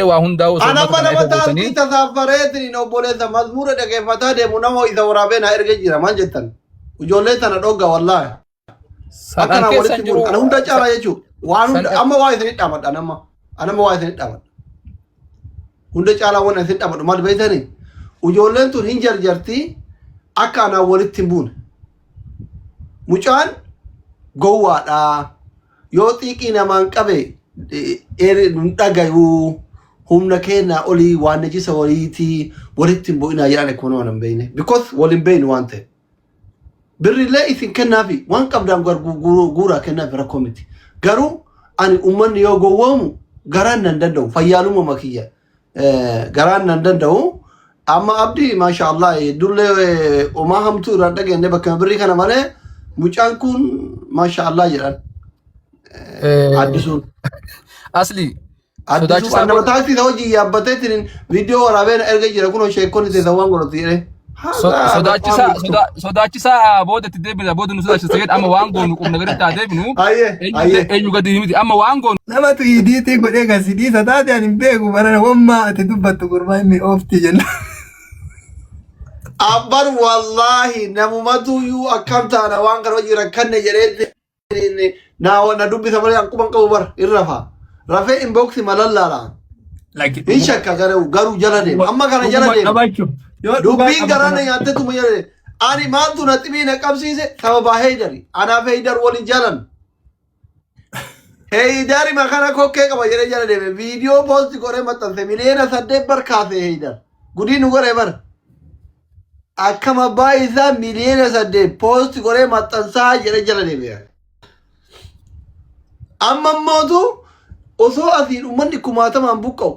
وهون داو أنا ما نبتدي تسافرتني نقولت مزمورة كيف تهدي منامو إذا ورابين هيرجع ما جتن وجولت أنا دوغا والله أنا ولدت أنا هون تجارة يجوا وأنا أما وايد نتأمل أنا ما وايد نتأمل هون تجارة وانا نتأمل ما تبيتني وجولت هنجر جرتي أكان ولدت تبون مجان جوا يوتي كنا من كبي نتاجيو هم نكنا أولي وانجي سواليتي ولدت بوينا يعني كونوا أنا بينه because ولين بين وانته بالرلا إذن كنا في وان قبل جورا كنا في ركومتي قالوا أن أمم يوجوهم قران ندندو فيالو مكية قران ندندو أما أبدي ما شاء الله يدل وما هم تورا دقة نبى كمبري كنا ماله مجان كون ما شاء الله يران عدسون أصلي عدسون أنا بتاعتي ثوجي يا بتاعتين فيديو ورابين أرجع يكونوا شيء كوني تزوان قلت إيه sodaachisa booda tiddeebida booda nu sodaachisa amma waan goonu qubna gadi taateefnu eenyu gadi miti amma waan goonu namatu idiitii godhee gasidii sataate ani beeku barana wammaa ati dubbattu gurbaa inni oofti jenna abbar wallahi namumatu yu akkamtaana waan kana jira kanne jedhee na dubbisa malee anquban qabu bar irrafa rafee inboxi malallala in shakka garuu jala deema amma kana jala deema dubbiin garana nyaatte tuma jedhe ani maaltu na ximiina qabsiise sababa heydari anaaf heydar waliin jalan heydari makana kokkee qaba jedhe jala deeme viidiyoo poosti godhee maxxanse miliyoona 8 bar kaase heydar gudii nu godhee bar akkama abbaa isaa miliyoona 8 poosti godhee maxxansaa jedhe jala deeme amma mootu osoo asiin ummanni kumaatamaan buqqa'u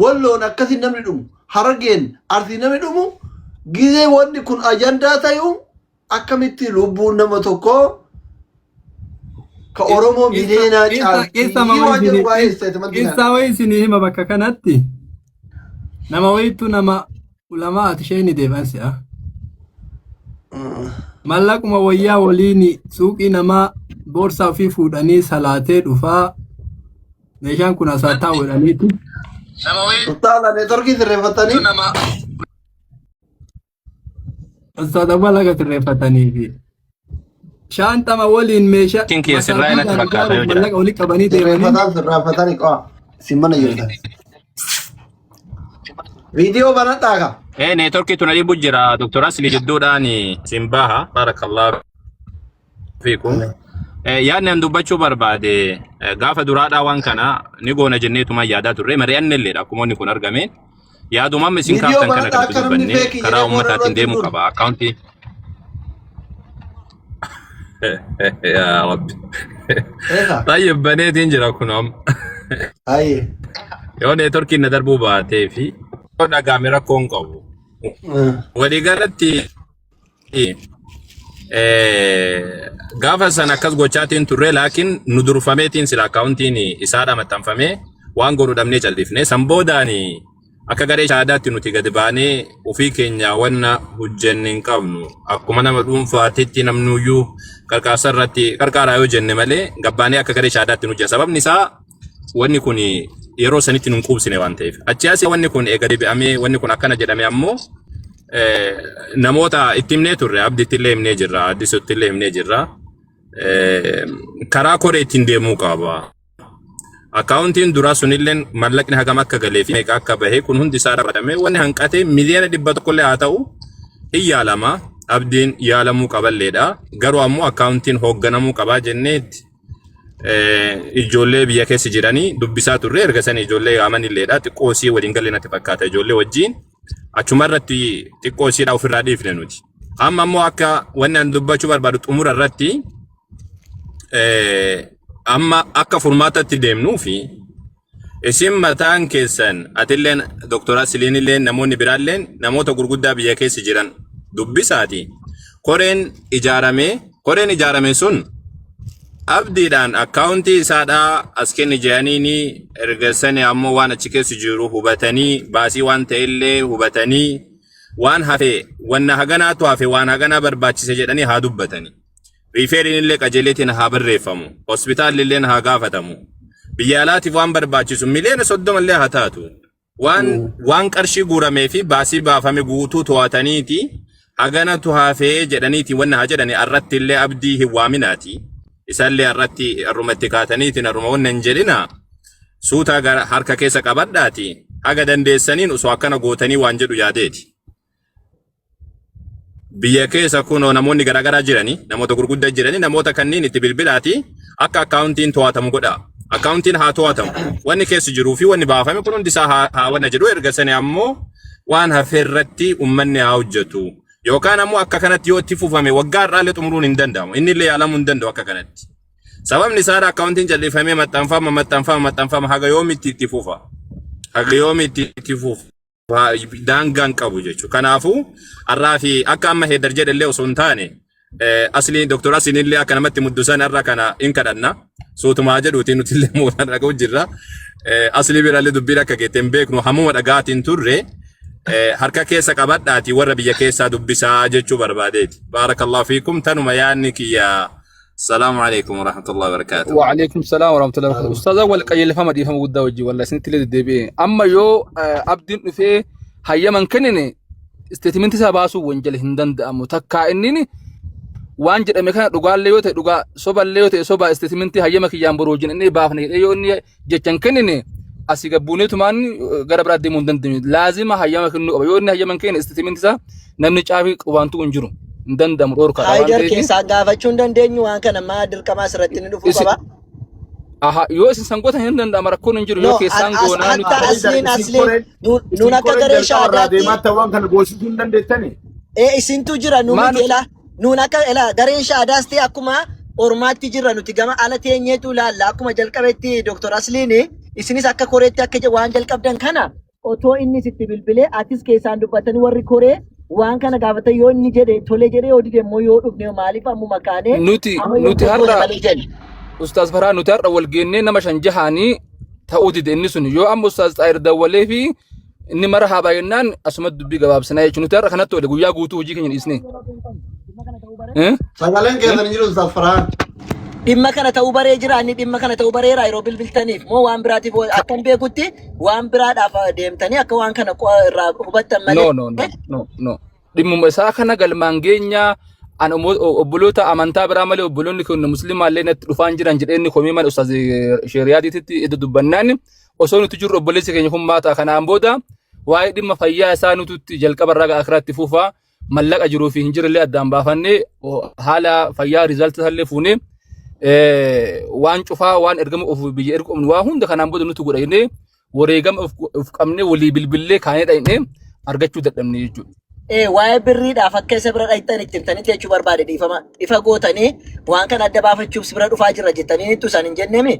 walloon akkasiin namni dhumu hargeen arsi namni dhumu gizee wanni kun ajandaa tayu akkamitti lubbuun nama tokko ka Oromoo miliyoona Isa wayisini hima bakka kanatti nama wayitu nama ulamaa ati sheeni deebansi'a mallaquma wayyaa waliini suuqii namaa boorsaa ofii fuudhanii salaatee dhufaa meeshaan kun asaataa wedhaniiti Utala networki sirreeffatanii Ustaada balaga sirreeffatanii fi shaantama waliin meeshaa kinki sirraa natti fakkaata yoo mallaqa olii qabanii deemanii sirreeffatanii qaba simmana jirtan viidiyoo banadhaa networki tunali bujjira doktor Asli jidduudhaan simbaha barakallahu fiikum yaadni an dubbachuu barbaade gaafa duraadhaa waan kana ni goona jenneetuma yaadaa turre mari'annelleedha akkuma inni kun argame yaadumam isin kaaftan kana kan dubbanne karaa ummataatiin deemuu qaba akkaawuntii yaa rabbi tayyib baneetiin jira kunom yoo neetworkiin na darbuu baatee fi yoo dhagaame rakkoon qabu waliigalatti gaafa san akkas gochaatiin turre laakiin nu durfameetiin sila akkaawuntiin isaadha maxxanfamee waan godhu dhabnee callisne san boodaan akka garee shaadaatti nuti gadi baanee ofii keenya wanna hojjenne hin qabnu akkuma nama dhuunfaatitti namnuyyuu qarqaarsa irratti qarqaaraa yoo jenne malee gabbaanee akka garee shaadaatti nu hojjenna sababni isaa wanni kun yeroo sanitti nun quubsine waan ta'eef achi asii wanni kun eega deebi'amee wanni kun akkana jedhame ammoo namoota itti himnee turre abdiitti illee himnee jirra addisuutti illee himnee jirra karaa koree ittiin deemuu qaba akkaawuntiin duraa sunilleen mallaqni hagam akka galee fi meeqa akka bahee kun hundi isaa ramadamee wanni hanqatee miliyoona 100 illee haa ta'u hin yaalama abdiin yaalamuu qaballeedha garuu ammoo akkaawuntiin hoogganamuu qabaa jenneetti ijoollee biyya keessa jiranii dubbisaa turre erga san ijoollee yaamanilleedha xiqqoo isii waliin galee natti fakkaata ijoollee wajjiin achuma irratti xiqqoo isiidha ofirraa dhiifne nuti amma ammoo akka wanni an dubbachuu barbaadu xumura irratti amma akka furmaatatti deemnuu fi isin mataan keessan atilleen doktor Asliin illeen namoonni biraalleen namoota gurguddaa biyya keessa jiran dubbisaati koreen ijaarame sun abdiidhaan akkaawuntii isaadhaa as kenni jedhaniini ergasanii ammoo waan achi keessa jiru hubatanii baasii waan ta'ellee hubatanii waan hafe wanna haganaatu hafe waan haganaa barbaachise jedhanii haa dubbatanii riifeeriin illee qajeeleetiin haa barreeffamu hospitaalli illee haa gaafatamu biyya alaatiif waan barbaachisu miliyoona 30 illee haa taatu waan qarshii guuramee fi baasii baafame guutuu to'ataniiti haganatu haafee jedhaniiti wanna haa jedhani arratti illee abdii hin waaminaati isallee arratti arrumatti kaataniitiin arruma wanna hin jedhina suutaa harka keessa qabadhaati haga dandeessaniin osoo akkana gootanii waan jedhu yaadeeti. Biyya keessa kunoo namoonni garaagaraa jiranii namoota gurguddaa jiranii namoota kanneen itti bilbilaati akka akkaawuntiin to'atamu godha. Akkaawuntiin haa to'atamu wanni keessa jiruu fi wanni baafame kun hundi isaa haa wanna jedhu erga sani ammoo waan hafe irratti uummanni haa hojjetu. Yookaan ammoo akka kanatti yoo itti fufame waggaa irraallee xumuruun hin danda'amu. Inni illee yaalamuu hin danda'u akka kanatti. Sababni isaa akkaawuntiin jal'ifamee maxxanfama haga yoomitti itti fufa. Haga yoomitti itti fufa. Daangaan qabu jechuudha. Kanaafuu har'aa fi akka amma heddar jedhallee osoo hin taane asliin Dr. Asliin illee akka namatti muddusan har'a kana hin kadhanna. Suutumaa jedhuutiin nuti illee mootaan dhaga'u jirra. Aslii biraallee dubbiin akka geetteen beeknu hammuma dhagaatiin turre harka keessa qabadhaati warra biyya keessaa dubbisaa jechuu barbaadeeti. Baarakallahu fiikum tanuma yaanni kiyya. السلام عليكم ورحمة الله وبركاته. وعليكم السلام ورحمة الله وبركاته. أستاذ أول قيل فما دي فما قد وجي والله سنتي لدي دبي. أما يو أبدين في هيا من كنني استثمنتي سباسو وانجل هندند متكا إنني وانجل أمريكا رجال ليوت رجال صوب ليوت صوب استثمنتي هيا ما كيان بروجين إني بافني أيو إني جتشن كنني أسيق بوني تمان قرب راد مندند لازم هيا ما كنو أيو إني هيا من كن استثمنتي سا نمني شافي وانتو انجرو. Ndanda murorka Haidar keessa gaafachuu dandeenyu waan kana maa dirqama asirratti ni dhufuu qaba. Aha yoo isin sangoota hin danda'ama rakkoon hin jiru yoo keessaan goonaa nuti asliin nuun akka garee shaadaatti deematta waan kana goosisuu hin dandeettani. Isintu jira nuun akka gareen shaadaas ta'e akkuma ormaatti jira nuti gama ala teenyeetu laalla akkuma jalqabetti Dr. Asliin isinis akka koreetti akka waan jalqabdan kana otoo inni sitti bilbilee atis keessaan dubbatanii warri koree waan kana gaafata yoo inni jedhe tolee jedhe yoo dide immoo yoo dhufne maaliif ammu makaane nuti har'a Ustaaz Farhaa nuti har'a wal geennee nama shan jahanii ta'uu dide inni sun yoo amma Ustaaz Xaayir dawwalee fi inni marhaba jennaan asuma dubbii gabaabsinaa jechuun nuti har'a kanatti wal guyyaa guutuu hojii keenya dhiisne. Sagaleen keessan jiru Ustaaz Farhaa. Dhimma kana ta'uu baree jira inni dhimma kana ta'uu bareera yeroo bilbiltaniif moo waan biraatiif akkan beekutti waan biraadhaaf deemtanii akka waan kana irraa hubattan malee. No. Dhimmuma isaa kana galmaan geenya an obboloota amantaa biraa malee obboloonni kun musliimaa illee natti dhufaan jiran jedheenni komii mana Ustaaz Sheeriyaatiitti iddoo dubbannaan osoo nuti jirru obboleessi keenya hummaata kanaan booda waa'ee dhimma fayyaa isaa nuti jalqaba irraa akiraatti fuufaa mallaqa jiruu fi hin jirre addaan baafannee haala fayyaa riizaaltii illee fuunee waan cufaa waan ergama of biyya ergamnu waa hunda kanaan booda nuti godhannee wareegama of qabnee walii bilbilee kaanee dhaqnee argachuu dadhabne jechuudha. Waa'ee birriidhaaf akka isa bira dhaqxan itti himtanii jechuu barbaade ifa gootanii waan kana adda baafachuuf si bira dhufaa jirra jettanii nittu isaan hin jenneemi.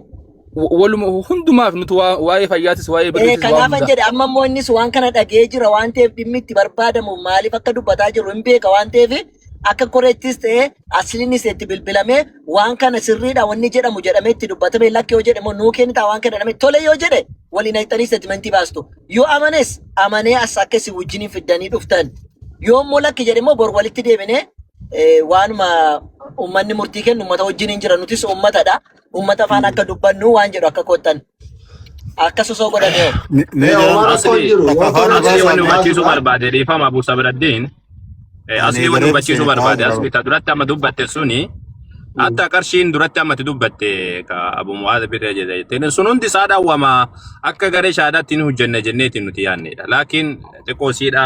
Waluma hundumaaf nuti waa'ee fayyaatis waa'ee birriitis kanaafan jedhe amma immoo innis waan kana dhagee jira waan ta'eef dhimmi itti barbaadamu maaliif akka dubbataa jiru hin beeka waan ta'eef akka koreettis ta'e asliinis itti bilbilamee waan kana sirriidha wanni jedhamu jedhamee itti dubbatame lakkee yoo jedhe immoo nuu kennitaa waan kana jedhame tole yoo jedhe waliin haqxanii statementii baastu yoo amanes amanee as akka si wajjiniin fiddanii dhuftan yoo immoo lakki jedhe immoo bor walitti deebinee waanuma uummanni murtii kennu uummata wajjiniin jira nutis uummatadha uummata afaan akka dubbannu waan jedhu akka kottan akka sosoo godhamee. Asli wanni hubachiisuu barbaade dhiifama Abu Sabraddiin. Asli wanni hubachiisuu barbaade asli ta duratti amma dubbatte suni hatta qarshiin duratti amma dubbatte ka Abu Mu'aadh birree jedhe sun hundi isaa dhaawwama akka garee shaadaatti hin hojjenne jenneetiin nuti yaannedha. Laakiin xiqqoosiidha.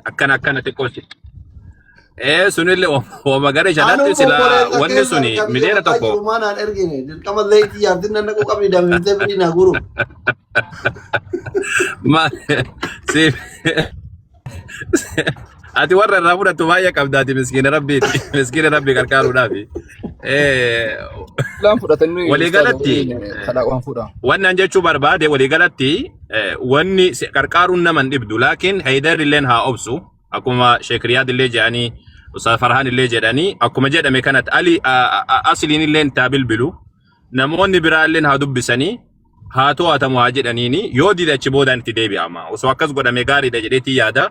Akkana xiqqoosi. Sunillee ooma garee shaadaatti sila wanni suni miliyoona tokko. Maanaan ergine dirqama zayitii yaabdin nan naquu qabni damintee biri na guru. Ati warra irraa fudhattu baay'ee qabdaati miskiina rabbii gargaaruudhaafi. Waliigalatti wannan jechuu barbaade waliigalatti wanni gargaaruun naman dhibdu laakiin Haydar illeen haa obsu akkuma Sheek Riyaad illee jedhanii Ustaaz Farhaan illee jedhanii akkuma jedhame kanatti Ali Asliin illeen taa bilbilu namoonni biraa illeen haa dubbisanii haa to'atamu haa jedhaniini yoo didachi boodaan itti deebi'ama osoo akkas godhame gaariidha jedheetii yaada.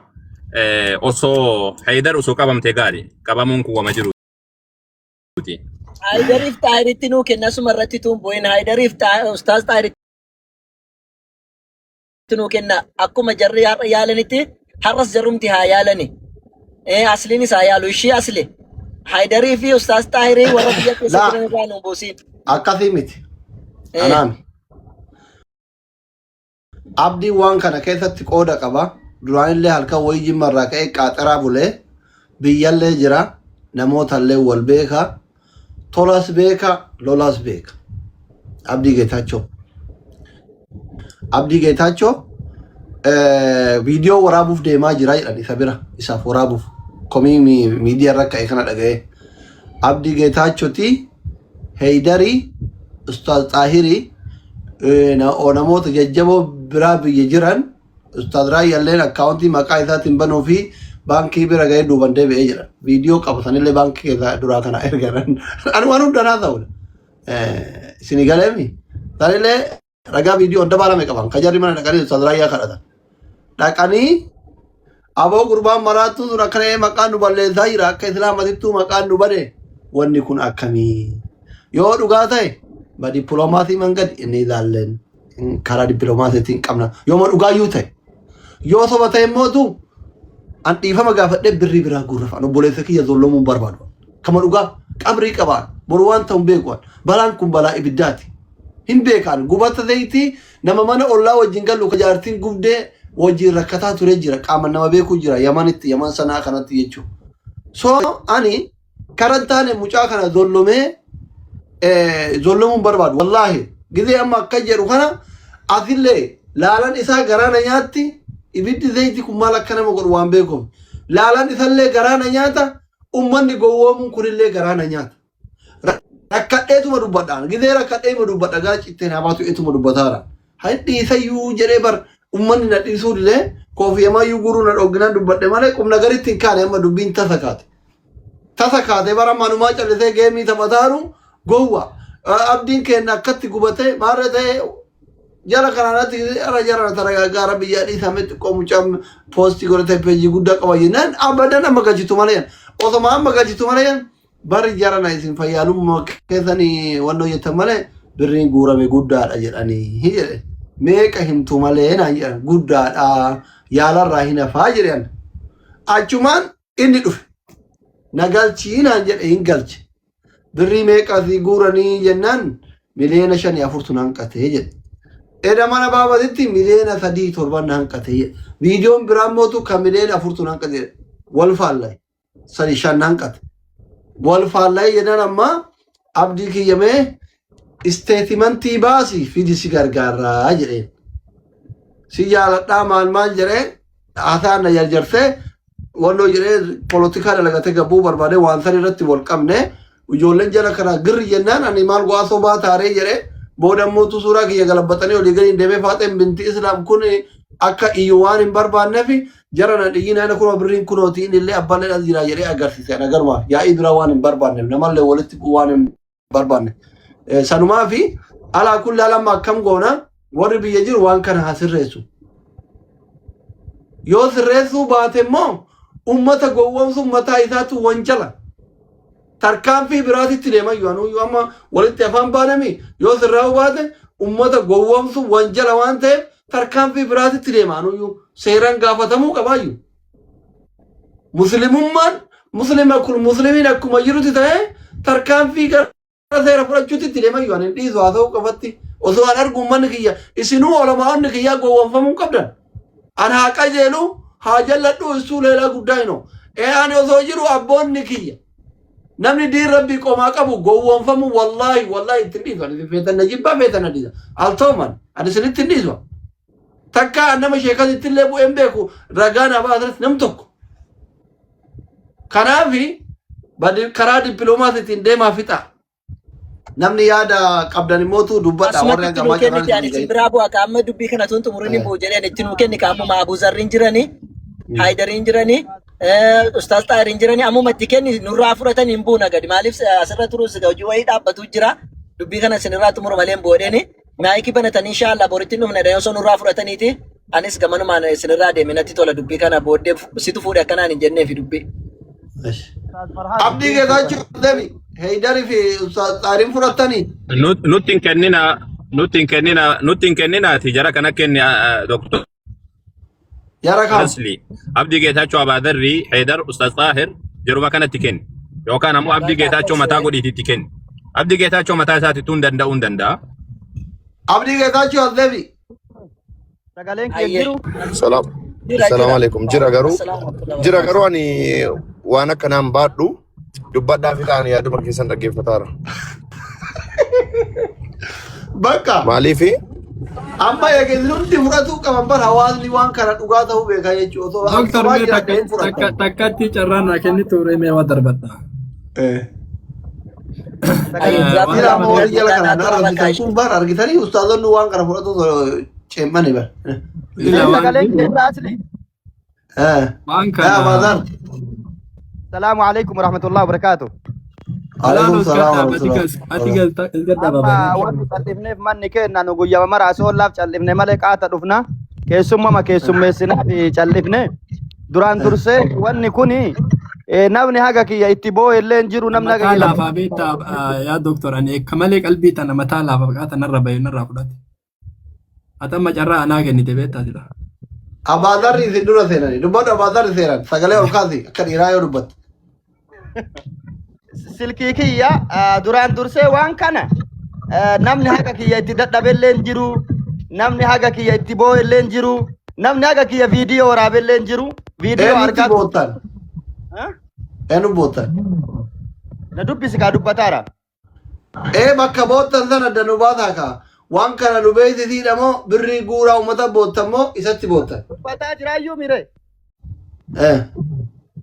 Osoo Haydar osoo qabamte gaari qabamuun kuwama jiruuti. Haydariif Taahiritti nuu kenna sumarratti tuun bu'in Haydariif Ustaaz Taahiritti nuu kenna akkuma jarri yaalanitti har'as jarrumti haa yaalani. Asliinis haa yaalu ishii asli. Haydarii fi Ustaaz Taahirii warra biyya keessa jiran irraa nu buusin. Akkasii miti. Anaami. Abdii waan kana keessatti qooda qaba. Duraanillee halkan wayii jimmarraa ka'ee qaaxaraa bulee biyyallee jira. Namootallee wal beeka. Tolas beeka, lolas beeka. Abdii Geetaachoo. Abdii Geetaachoo viidiyoo waraabuuf deemaa jira jedhan isa bira isaaf waraabuuf. Komii miidiyaa irra ka'e kana dhaga'ee. Abdii Geetaachooti Haydarii Ustaaz Taahirii namoota jajjaboo biraa biyya jiran Ustaaz Raayyalleen akkaawuntii maqaa isaatiin banuu fi baankii bira ga'ee duuban deebi'ee jira. Viidiyoo qabatanillee baankii keessaa duraa kana ergan. Ani waan hundanaa ta'udha. Isin galeemi. Sanillee ragaa viidiyoo hunda baalame qaban. Kajarri mana dhaqanii Ustaaz Raayyaa kadhatan. Dhaqanii aboo gurbaan maraattuu sun akkana maqaan nu balleessaa jira. Akka islaamatittuu maqaan nu bade. Wanni kun akkamii? Yoo dhugaa ta'e ba dippiloomaasii mangad inni ilaalleen karaa dippiloomaasiitiin qabna. Yoo ma dhugaayyuu ta'e. Yoo soba ta'e mootu an dhiifama gaafadhee birrii biraa gurrafa. Obboleessa kiyya zollomuun barbaadu. Kama dhugaa qabrii qabaan boru waan ta'u beekuun balaan kun balaa ibiddaati. Hin beekaan gubata zayitii nama mana ollaa wajjin galu ka jaartiin gubdee wajjin rakkataa ture jira. Qaama nama beekuu jira. Yamanitti yaman sanaa kanatti jechuudha. So ani karan taane mucaa kana zollomuun barbaadu. Wallaahi gizee amma akka jedhu kana asillee laalan isaa garaana nyaatti ibiddi zayitii kun maal akka nama godhu waan beekuuf. Laalan isallee garaana nyaata ummanni gowwoomuun kunillee garaana nyaata. Rakkadheetuma dubbadhaan gizee rakkadheetuma dubbadha gara citteen habaatu etuma dubbataara. Hadhi isayyuu jedhee bar ummanni na dhiisuullee koofiyamayyuu guruu na dhogginaan dubbadhe malee qubna garitti hin kaane amma dubbiin tasa kaate. Tasa kaate bara manumaa callisee geemii taphataaru gowwa. Abdiin keenya akkatti gubatee maarra ta'ee jara kanaanatti ara jara taragaara biyya dhiisametti qomuchaan poostii godhatee peejii guddaa qaba jennaan abadan amma gajitu malee osoma amma gajitu malee bari jara na isin fayyaalummaa keessanii wannoo jettan malee birriin guurame guddaadha jedhanii jedhe meeqa himtu malee naan jedhan guddaadha yaalarraa hin hafaa jedhan achumaan inni dhufe nagalchii naan jedhe hin galche birrii meeqasii guuranii jennaan miliyoona 5 hanqatee jedhe. Eda mana baabatitti miliyoona 3 hanqatee jedhe. Viidiyoon biraan mootu kan miliyoona 4 hanqatee wal faallay 5 hanqate. Wal faallay jedhan amma abdii kiyyamee isteetimentii baasii fidi si gargaaraa jedheen. Si jaaladhaa maal jedhee haasaan na jarjarsee wannoo jedhee polotikaa dalagatee gabbuu barbaadee waan san irratti wal qabne ijoolleen jala kana girri jennaan ani maal go'aa sobaa taaree jedhee booda mootu suuraa kiyya galabbatanii olii galiin deemee faaxeen binti islaam kun akka iyyuu waan hin barbaanneef jara na dhiyyiin aina kunoo birriin kunooti inni illee abbaan as jira jedhee agarsiise agaruma yaa'ii bira waan hin barbaanneef namallee walitti waan hin barbaanne sanumaa fi alaa kun laalama akkam goona warri biyya jiru waan kana haa sirreessu. Yoo sirreessuu baate immoo ummata gowwoomsu mataa isaatu wanjala. Tarkaanfii biraatitti deema yoo amma walitti afaan baanami yoo sirraa baate ummata gowwoomsu wanjala waan ta'eef tarkaanfii biraatitti deema seeraan gaafatamuu qabaayyu. Muslimummaan muslima kun muslimiin akkuma jirutti ta'ee tarkaanfii gara seera fudhachuutti deema yoo ani dhiisu haa ta'uu qabatti osoo an argu ummanni kiyya isinuu olamaa'onni kiyyaa gowwoomfamuu qabdan. An haa qajeelu haa jalladhu isuu leelaa guddaa hinoo. Ani osoo jiru abboonni kiyya. Namni diin rabbii qomaa qabu gowwoomfamu wallaahi ittiin dhiisu. Ani feetan na jibbaa feetan na dhiisa. Altooman ani isinitti hin dhiisu. Takka nama sheekasitti illee bu'een beeku ragaan abaa asirratti nam tokko. Kanaafi karaa dippiloomaasiitiin deemaa fixa. Namni yaada qabdan immootu dubbadha warra gamaa jiran. Asumatti isin biraa bu'a ka amma dubbii kana tun xumurini bu'u jedheen itti nuu kenni ka ammuma Abuu Zarriin jiranii Haydariin jiranii Ustaaz Taahiriin jiranii ammuma itti kenni nurraa fudhatan hin buuna gadi maaliif asirra turus hojii wayii dhaabbatu jira dubbii kana isinirraa xumuru malee hin bu'edheeni maayikii banatan inshaallah boritti dhumna dha osoo nurraa fudhataniiti anis gamanumaan isinirraa deeme natti tola dubbii kana booddee situ fuudhe akkanaan hin jenneefi dubbii. Abdii Geetaachoo deemi Heydari fi Ustaz Xaarin fudhatanii. nutti hin kenninaati jara kana kenni doktor Yara kam. Asli Abdi Geetaachoo Abaadarri Haydar Ustaz Xaahir yeruma kanatti kenni yookaan ammoo Abdi Geetaachoo mataa godhiititti kenni. Abdi Geetaachoo mataa isaatiitu hin danda'a. Abdi Geetaachoo as deebi. Sagaleen kee jiru. Assalamu alaikum. Jira garuu ani waan akkanaan baadhu dubbadhaa fi ta'an yaaduma keessan dhaggeeffataara. Bakka. Maaliifi? Amma eegeen nuti fudhatu qaban bara hawaasni waan kana dhugaa ta'uu beekaa jechuudha. Doktor takkatti carraan naa kenni ture mee waa darbadha. Kun bara argitanii ustaazonni waan kana fudhatu ceemmani bara. Sagaleen kee asli. Waan kana. Assalamu alaikum warahmatullahi wabarakatuh. Alaikum salam. Amma wanti califneef manni kenna nu guyyaa mara asoollaaf callifne malee qaata dhufna keessummaa keessummeessinaa fi callifne duraan dursee wanni kuni namni haga kiyya itti boo'e illee hin jiru namni haga kiyya laafaa beektaa yaa doktor ani akka malee qalbii tana mataa laafaa qaata narra bahe narraa fudhate atamma carraa anaa kennite beektaa jira. Abaadarri isin dura seenani dubbadhu abaadarri seenan sagalee ol kaasi akka dhiiraa yoo dubbatte. Silkii kiyya duraan dursee waan kana namni haga kiyya itti dadhabellee hin jiru namni haga kiyya itti boo'ellee hin jiru namni haga kiyya viidiyoo waraabellee hin jiru viidiyoo argaa bootan. Enu bootan. Na dubbisi kaa dubbataara. Bakka bootan sana danu baataa kaa waan kana nu beeksisiidha moo birrii guuraa uummata boottan moo isatti boottan. Dubbataa jiraayyuu mire.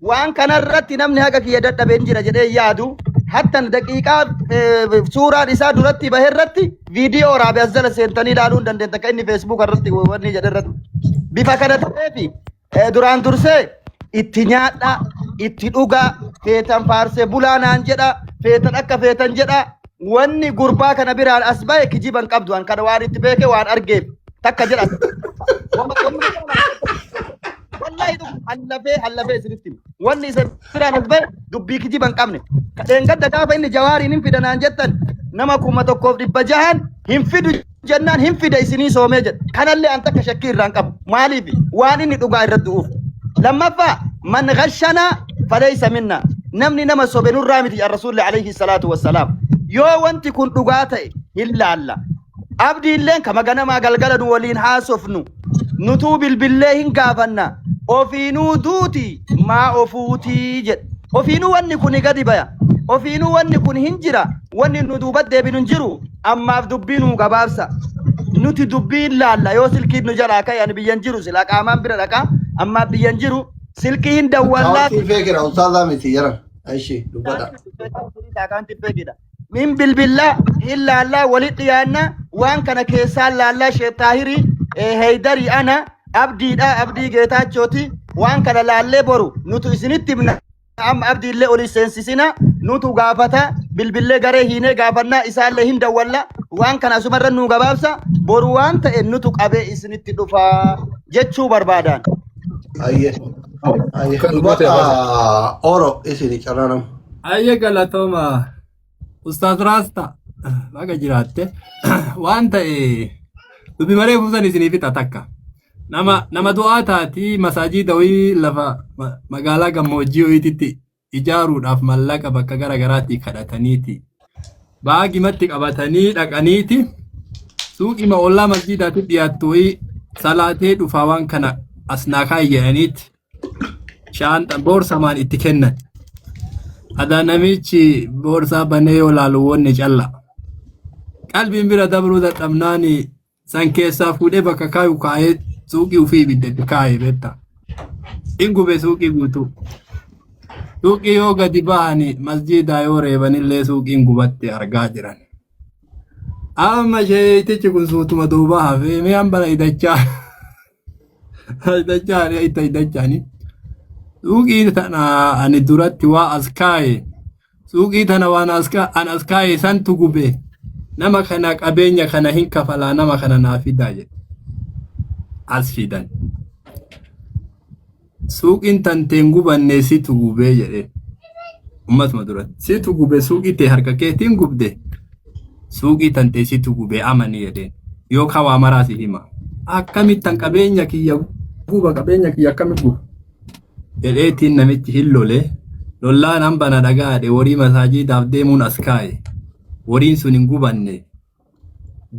Waan kanarratti namni haga kiyya dadhabeen jira jedhee yaadu hattan daqiiqaa suuraan isaa duratti baheerratti viidiyoo waraabe as jala seentanii ilaaluu hin dandeenya akka inni feesbuuk irratti wanni jedhe irratti bifa kana ta'eefi duraan dursee itti nyaadha itti dhugaa feetan faarsee bulaanaan jedha feetan akka feetan jedha wanni gurbaa kana biraan as bahe kijiban qabdu an kana waan itti beeke waan argeef takka jedha. Wallahi hallafee isinitti wanni isa biraan as bahe dubbii kijiban qabne kadheen gadda gaafa inni jawaariin hin fidanaan jettan nama 1,600 hin fidu jennaan hin fida isinii soomee jedha kanallee an takka shakkii irraan qabu maaliif waan inni dhugaa irratti du'uuf. Lammaffaa man ghashana falaysa minna namni nama sobe nurraa miti rasuulli alayhi salaatu wassalaam yoo wanti kun dhugaa ta'e hin laalla abdii illeen kama ganamaa galgala nu waliin haasofnu nutuu bilbillee hin gaafanna ofiinuu duuti maa ofuutii jedhe ofiinuu wanni kun gadi baya ofiinuu wanni kun hin jira wanni nu duubat deebinu hin jiru ammaaf dubbiinuu gabaabsa nuti dubbiin laalla yoo silkiin nu jalaa ka'e ani biyyan jiru silaa qaamaan bira dhaqa amma biyyan jiru silkii hin dawwallaa feekira ustaazaa miti yaran aishi dubbadha akaanti feekidha min bilbillaa hin laallaa walit dhiyaanna waan kana keessaan laallaa sheexaahiri heydari ana abdiidha abdii geetaachooti waan kana laallee boru nutu isinitti himna amma abdiillee oli seensisina nutu gaafata bilbillee garee hiinee gaafannaa isaallee hin dawwalla waan kana asumarra nu gabaabsa boru waan ta'e nutu qabee isinitti dhufaa jechuu barbaadaan. Ayye oro isini carranam. Ayye galatooma Ustaaz Rasta baga jiraatte waan ta'e dubbi maree fuusan isiniif ixa takka nama du'aa taati masaajii dawii lafa magaalaa gammoojjii ho'iititti ijaaruudhaaf mallaqa bakka gara garaatti kadhataniiti baagimatti qabatanii dhaqaniiti suuqima ollaa masjiidaatti dhiyaattu ho'i salaatee dhufaa waan kana asnaa kaayyaniiti shaanta boorsamaan itti kennan adaa namichi boorsaa banee yoo laalu wanni calla qalbiin bira dabruu dadhabnaani san keessaa fuudhee bakka kaayu kaayee suuqii ufii ibiddetti kaayee beetta ingube suuqii guutuu suuqii yoo gadi bahani masjiidaa yoo reebanillee suuqiin gubatte argaa jiran amma sheetichi kun suutuma duuba hafee mee hambana idachaa idachaani suuqii tana ani duratti waa as kaaye suuqii tana waan an as kaaye santu gube nama kana qabeenya kana hin kafalaa nama kana naa fidaa jedhe as fidan suuqiin tanteen gubannee situ gubee jedhe ummatuma duratti situ gube suuqii tee harka keetiin gubde suuqii tantee situ gube amanii jedheen yoo kawaa maraasi hima akkamittan qabeenya kiyya guba qabeenya kiyya akkamit guba jedheetiin namichi hin lole lollaan hambana dhagaadhe warii masaajidaaf deemuun as kaa'e wariin sun hin gubanne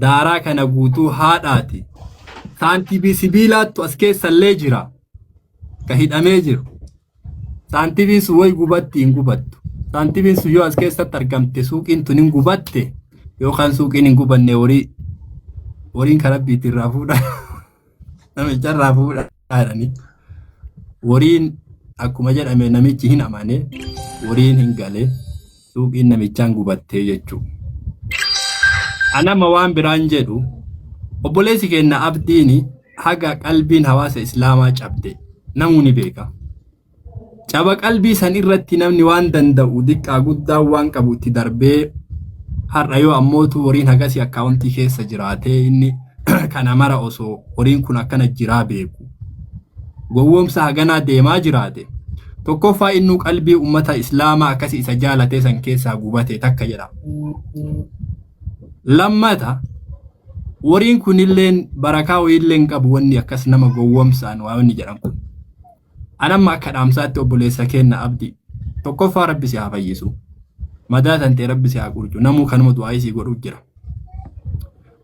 daaraa kana guutuu haadhaati saantibii sibiilaattu as keessallee jira ka hidhamee jiru saantibiin sun way gubatti hin gubattu saantibiin sun yoo as keessatti argamte suuqiin tun hin gubatte yookaan suuqiin hin gubanne wariin karabbiitti irraa fuudha namicha irraa fuudha jedhanii wariin akkuma jedhame namichi hin amane wariin hin gale suuqiin namichaan gubattee jechuudha. Anama waan biraan jedhu obboleessi keenya abdiini haga qalbiin hawaasa islaamaa cabde namoonni beeka. Caba qalbii san irratti namni waan danda'u diqqaa guddaa waan qabu itti darbee har'a yoo ammootu wariin hagasi akkaawuntii keessa jiraatee inni kana mara osoo wariin kun akkana jiraa beeku. Gowwoomsa haganaa deemaa jiraate tokkoffaa innuu qalbii ummata islaamaa akkasi isa jaalatee san keessaa gubate takka jedha. Lammata wariin kunilleen barakaa wayiilleen qabu wanni akkas nama gowwoomsaan waa wanni jedhan kun. Anamma akka dhaamsaatti obboleessa keenya abdi tokkoffaa rabbi si haa fayyisu. Madaa tantee rabbi si haa qurcu namuu kanuma du'aa isii godhuu jira.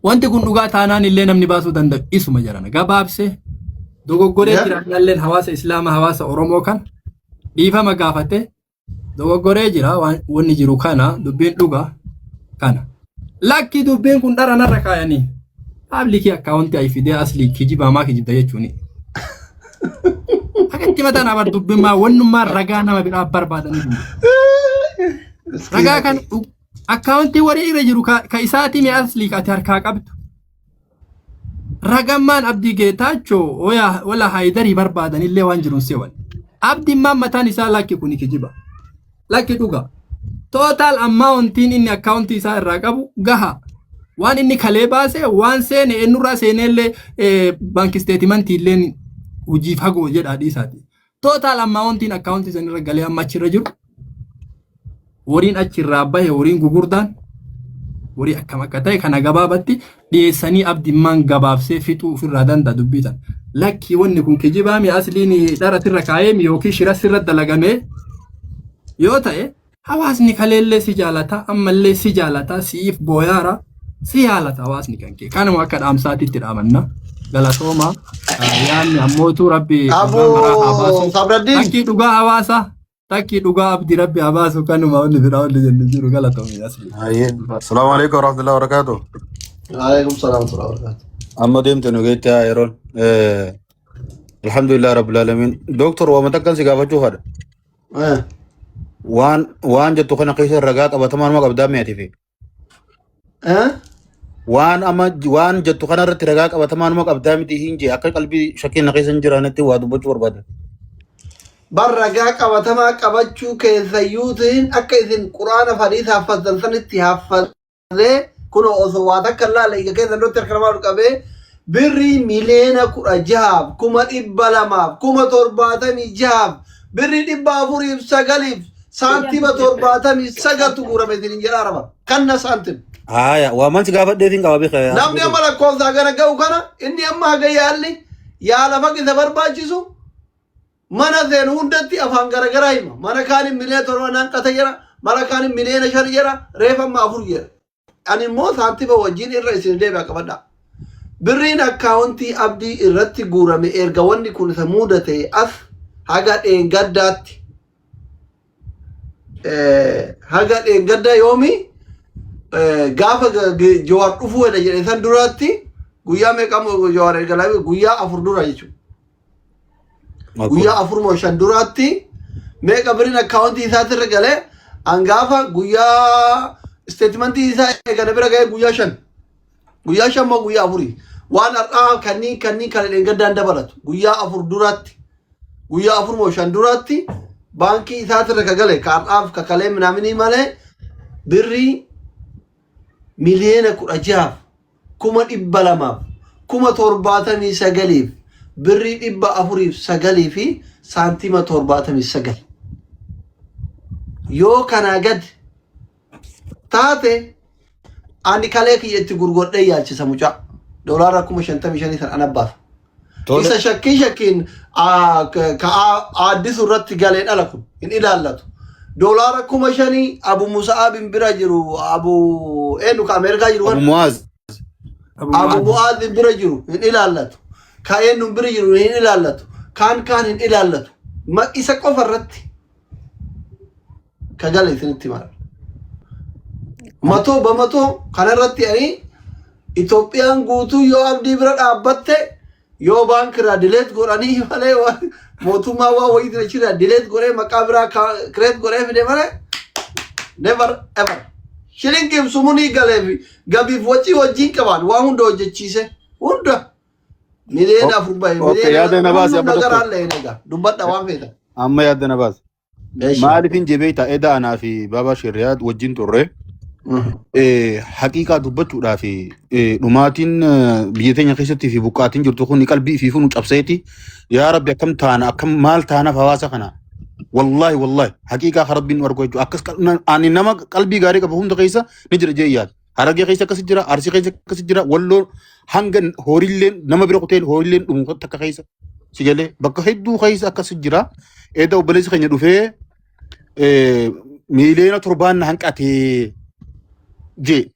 Wanti kun dhugaa taanaan illee namni baasuu danda'u isuma jirana gabaabsee dogoggoree jira nalleen hawaasa islaamaa hawaasa oromoo kan dhiifama gaafate dogoggoree jira wanni jiru kana dubbiin dhugaa kana. Lakki dubbiin kun dhara narra kaayanii Abliki akkaawuntii ay fidee asli kijibaa maa kijibda jechuuni. Akkanti mataan abar dubbimaa wannummaa ragaa nama biraa barbaadanii. Ragaa kan akkaawuntii warii irra jiru ka isaatii mee asli kaati harkaa qabdu. Ragammaan abdii geetaachoo wala haayidarii barbaadanillee waan jiruun seewan. Abdiimmaan mataan isaa lakki kuni kijiba. Lakki dhugaa. Total amountiin inni akkaawuntii isaa irraa qabu gaha. Waan inni kalee baase waan seene ennurraa seenellee banki statementii illee hojii fagoo jedha dhiisaati. Total amountiin akkaawuntii san irra galee amma achirra jiru. Wariin achirraa bahe wariin gugurdaan warii akkam akka ta'e kana gabaabatti dhiyeessanii abdiimmaan gabaabsee fixuu ofirraa danda'a dubbitan. Lakki wanni kun kijibaami asliin dharatirra kaa'eemi yookiin shirasirra dalagamee yoo ta'e hawaasni kaleellee si jaalata ammallee si jaalata siif booyaara si jaalata hawaasni kanke kanuma akka dhaamsaatitti dhaamanna galatooma yaanni ammootu rabbi takki dhugaa hawaasa takki dhugaa abdi rabbi habaasu kanuma wanni biraa wanni jennu jiru galatoomi asli. Assalamu alaikum warahmatullahi wabarakatuh. Alaikum salam warahmatullahi wabarakatuh. Amma deemtu nu geetti yeroon alhamdulillah rabbil alamin doctor wa matakkan si gaafachuu fadha. waan jettu kana keessa ragaa qabatamaan ma qabdaa mi'ati fi waan jettu kana irratti ragaa qabatamaan ma qabdaa miti hinje akka qalbii shakkiin na keessa jiraanitti waa dubbachuu barbaada. Bar ragaa qabatamaa qabachuu keessayyuutiin akka isin quraana fadhiisa haffazan sanitti haffazee kun osoo waa takka laala keessa ndotti harkanamaa qabee birrii miliyoona 16 200 270 birrii 409 santima 7 gurame din jira araba kanna santim haya wa man siga fadde tin qababe khaya namni amala ko sagara gaw kana inni amma ga yalli ya la faqi barbachisu mana zen hundatti afan garagara hima mana kan miliyoona torbanan qata jira mana kan miliyoona 5 jira refa ma afur jira ani mo santima wajin irra isin deeba qabada birrin accounti abdi irratti gurame erga wanni kun samudate as haga gaddaatti haga gadda yomi gaafa jawar dhufu wada jedhe san duraatti guyyaa meeqa mo jawar ergalabe guyyaa afur dura jechu guyyaa afur mo shan duraatti meeqa birrin accounti isaatti regale an gaafa guyyaa statementi isaa eegale bira gahe guyyaa shan mo guyyaa afuri waan ar'aa kanni kan gaddaan dabalatu guyyaa afur duraatti guyyaa afur mo shan duraatti banki isaatti regale kaadhaaf kakalee minamini malee birri miliyoona 16 200 279 birri 409 fi saantima 79 yoo kana gad taate ani kalee kiyyetti gurgodhee yaalchisa mucaa doolaara 55 tan anabbaaf isa shakkiin ka aaddisu irratti galee dhala kun hin ilaallatu doolaara 5,000 Abu Musa'ab bira jiru Abu enu ka Ameerikaa jiru Abu Muaz bira jiru hin ilaallatu ka enu bira jiru hin ilaallatu kan hin ilaallatu ma isa qofa irratti ka galee isinitti maal mato bamato kana irratti ani Itoophiyaan guutuu yoo abdii bira dhaabbatte yoo baankira dileet godhanii malee mootummaa waa wayii jira dileet godhee maqaa biraa kireet godhee fide malee never ever shilingii sumunii galee gabiif wajjin qaban waa hunda hojjechiise hunda miliyoona 4 miliyoona garaallee egaa dubbadha waan feeta amma yaadana baas maaliifin jebeeta edaanaa fi baba shiriyaat wajjin turre haqiiqaa dubbachuudhaa fi dhumaatiin biyya teenya keessatti fi buqqaatiin jirtu kun qalbii fi funu cabseeti yaa rabbi akkam taana akkam maal taanaaf hawaasa kana wallahi haqiiqaa ka rabbiin argu jechuudha akkas ani nama qalbii gaarii qabu hunda keessa ni jira jeeyyaad harargee keessa akkas jira arsii keessa akkas jira walloo hanga horiilleen nama bira kuteen horiilleen dhumu takka keessa si galee bakka hedduu keessa akkas jira eeda obboleessi keenya dhufee miliyoona 7 hanqatee جي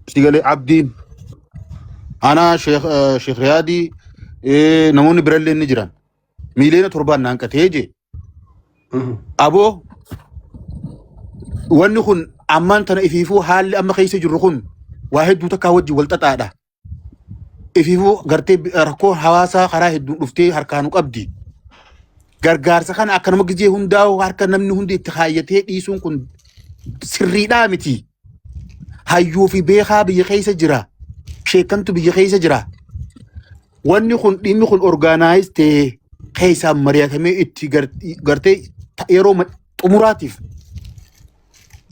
استقال عبدين انا شيخ ريادي نموني برلين نجران ميلين تربان نانكا تيجي ابو ونخن امان تنا افيفو حال اما خيس جرخون واحد دو تكاوجي والتتا دا افيفو غرتي ركو حواسا خراهد دفتي هركانو قبدي غرغار سخان اكن مغجي هنداو هركن نمني هندي تخايته ديسون كن سري دامتي hayyuu fi beekaa biyya keessa jira sheekantu biyya keessa jira wanni kun dhimmi kun organize ta'ee keessaan mari'atamee itti gartee yeroo xumuraatiif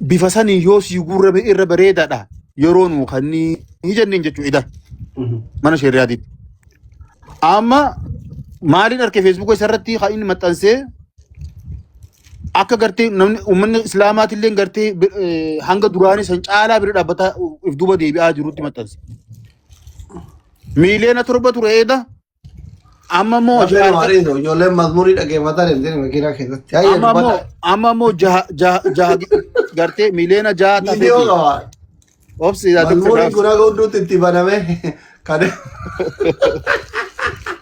bifa sanii yoo si gurrame irra bareedaadha yeroo nu kan ni jenneen jechuudha mana shari'aatitti amma maaliin arke Facebook isarratti haa inni maxxansee akka gartee namni ummanni islaamaati illee gartee hanga duraanii san caalaa bira dhaabbata if duba deebi'aa jirutti maxxanse miliyoona 7 tureedha amma moo ijoolleen mazmurii dhageeffataa deemtee makiinaa keessatti amma moo jaha gartee miliyoona 6 tafe obsi yaa mazmurii guna godhuutti itti baname kan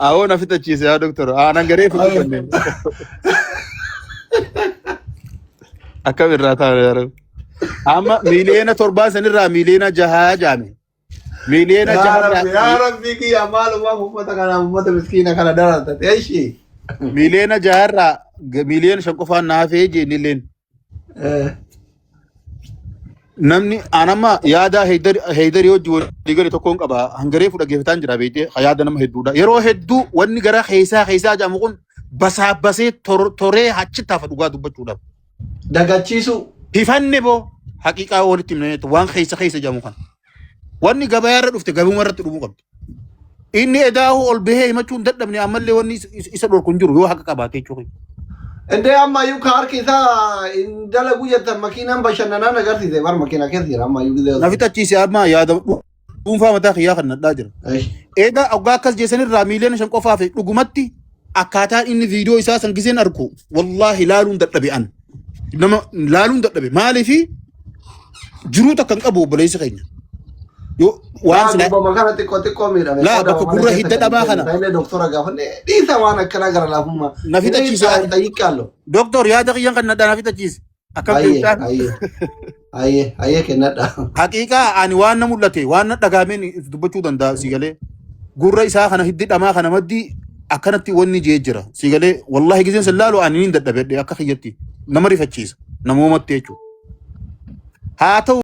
awoo na fitachiise yaa doktor aanan garee fudhannee akkam irraa taa'e yaa rabbi amma miliyoona 7 sanirraa miliyoona 6 jaame miliyoona 6 yaa rabbi kiyya maaluma ummata kana ummata miskiina kana darata eeshi miliyoona 6 irraa miliyoona 5 qofaan naafee jennilleen namni anama yaada heydar yoo walii gale tokkoon qaba hangaree fudhageeffataan jira beekte yaada nama hedduudha yeroo hedduu wanni gara keessaa jaamu kun basaabasee toree achitti hafa dhugaa dubbachuudhaaf dagachiisu hifanne boo haqiiqaa walitti himneetu waan keessa jaamu kan wanni gabayaa irra dhufte gabuma irratti dhumuu qabdi inni edaahu ol bahee himachuun dadhabne ammallee wanni isa dhorku hin jiru yoo haqa qabaatee jechuudha. Ende amma yu kaar kisa indala guyata makinan bashannana nagartite bar makina keessa amma yu gide nafitachiise amma yaada dhuunfaa mataa kiyyaa kan nadhaa jira eega oggaa akkas jeesanirraa miliyoona 5 qofaaf dhugumatti akkaataan inni viidiyoo isaa san giseen argu wallahi laaluun dadhabe an nama laaluun dadhabe maaliifi jiruu takka hin qabu obboleessi keenya yo waan sila makana xiqqoo miidhame laa bakka gurra hidda dhabaa kana ta'ilee doktora gaafanne dhiisa waan akkana gara laafummaa nafitachiise xayyiqqaallo doktor yaada kiyyan kan nadhaa nafitachiise akkam keessaan ayyee kennadha haqiiqaa ani waan na mul'ate waan na dhagaameen dubbachuu danda'a sigalee gurra isaa kana hiddi dhamaa kana maddii akkanatti wanni jee jira sigalee wallahi giseen sallaalu ani hin dadhabedhe akka kiyyatti nama rifachiisa namoomatti jechuudha haa ta'u